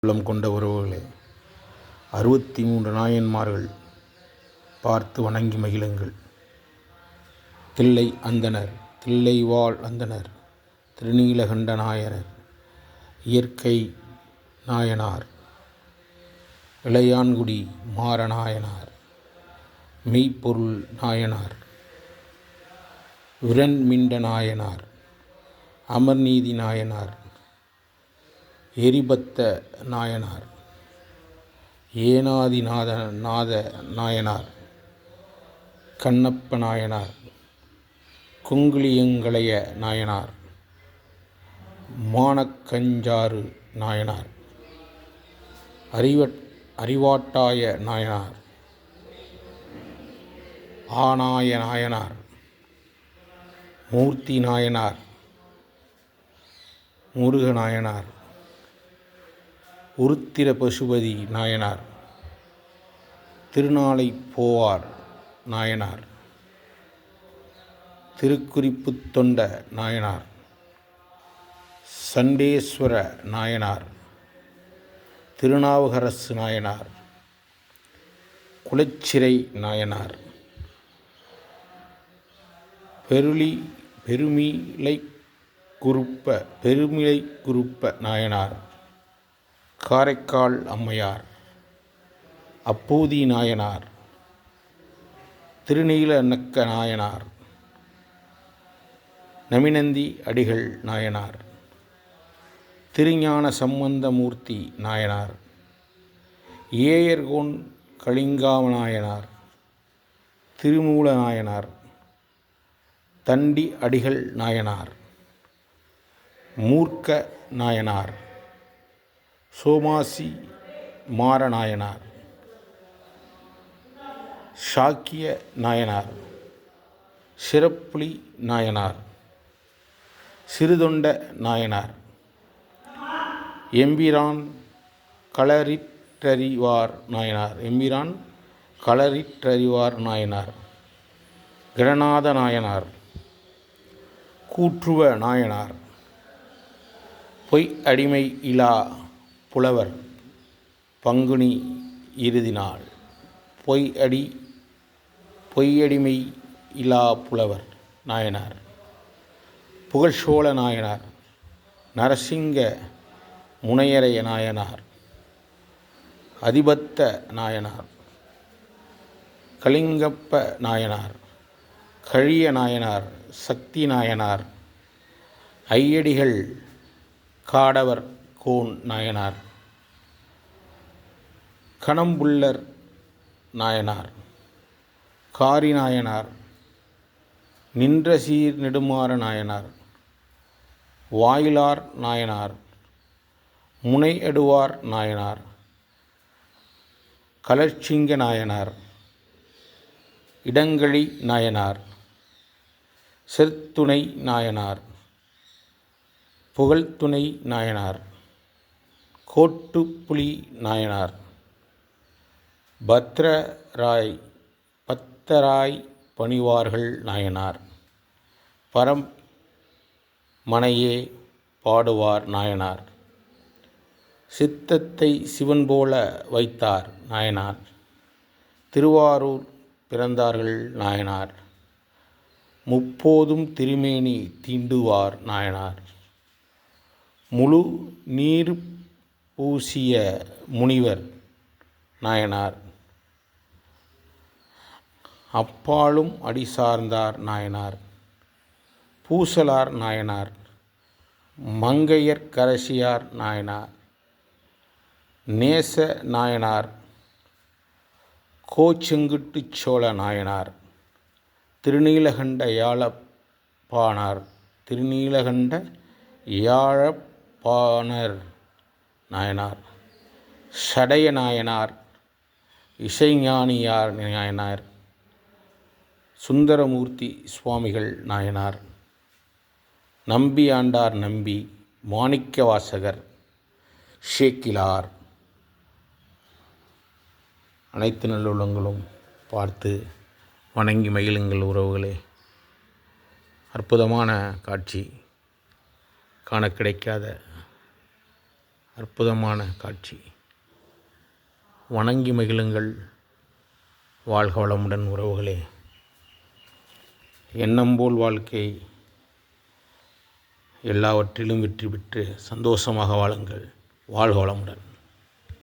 உள்ளம் கொண்ட உறவுகளே, 63 நாயன்மார்கள் பார்த்து வணங்கி மகிழுங்கள். தில்லை அந்தணர், தில்லைவாழ் அந்தணர், திருநீலகண்ட நாயனர், இயற்கை நாயனார், இளையான்குடி மாறநாயனார், மெய்ப்பொருள் நாயனார், விரண்மிண்ட நாயனார், அமர்நீதி நாயனார், எரிபத்த நாயனார், ஏனாதிநாத நாயனார், கண்ணப்ப நாயனார், குங்குளியங்களைய நாயனார், மானக்கஞ்சாறு நாயனார், அறிவாட்டாய நாயனார், ஆனாய நாயனார், மூர்த்தி நாயனார், முருக நாயனார், உருத்திர பசுபதி நாயனார், திருநாளை போவார் நாயனார், திருக்குறிப்புத் தொண்ட நாயனார், சண்டேஸ்வர நாயனார், திருநாவுக்கரசு நாயனார், குலச்சிறை நாயனார், பெருமிலை குருப்ப நாயனார், காரைக்கால் அம்மையார், அப்பூதி நாயனார், திருநீலநக்க நாயனார், நமிநந்தி அடிகள் நாயனார், திருஞான சம்பந்தமூர்த்தி நாயனார், ஏயர்கோன் கலிங்காம நாயனார், திருமூல நாயனார், தண்டி அடிகள் நாயனார், மூர்க்க நாயனார், சோமாசி மாறநாயனார், சாக்கிய நாயனார், சிறப்புலி நாயனார், சிறுதொண்ட நாயனார், எம்பிரான் களரிற்றறிவார் நாயனார், கிரநாத நாயனார், கூற்றுவ நாயனார், பொய் அடிமை இலா புலவர், பங்குனி இறுதி நாள், பொய்யடிமை இலா புலவர் நாயனார், புகழ்சோழ நாயனார், நரசிங்க முனையரைய நாயனார், அதிபத்த நாயனார், கலிங்கப்ப நாயனார், கழிய நாயனார், சக்தி நாயனார், ஐயடிகள் காடவர் கோன் நாயனார், கணம்புள்ளர் நாயனார், காரி நாயனார், நின்றசீர் நெடுமாற நாயனார், வாயிலார் நாயனார், முனையடுவார் நாயனார், கலர்ச்சிங்க நாயனார், இடங்கழி நாயனார், செருத்துணை நாயனார், புகழ்த்துணை நாயனார், கோட்டுப்புலி நாயனார், பத்தராய் பணிவார்கள் நாயனார், மனையே பாடுவார் நாயனார், சித்தத்தை சிவன் போல வைத்தார் நாயனார், திருவாரூர் பிறந்தார்கள் நாயனார், முப்போதும் திருமேனி தீண்டுவார் நாயனார், முழு நீர் பூசிய முனிவர் நாயனார், அப்பாலும் அடி சார்ந்தார் நாயனார், பூசலார் நாயனார், மங்கையர் கரசியார் நாயனார், நேச நாயனார், கோச்செங்குட்டுச் சோழ நாயனார், திருநீலகண்ட யாழப்பாணர் நாயனார், சடைய நாயனார், இசைஞானியார் நாயனார், சுந்தரமூர்த்தி சுவாமிகள் நாயனார், நம்பி ஆண்டார் நம்பி, மாணிக்கவாசகர், சேக்கிலார், அனைத்து நல்லுள்ளங்களும் பார்த்து வணங்கி மகிழுங்கள் உறவுகளே. அற்புதமான காட்சி, காண கிடைக்காத அற்புதமான காட்சி. வணங்கி மகிழுங்கள். வாழ்க வளமுடன் உறவுகளே. எண்ணம் போல் வாழ்க்கை. எல்லாவற்றிலும் வெற்றி பெற்று சந்தோஷமாக வாழுங்கள். வாழ்க வளமுடன்.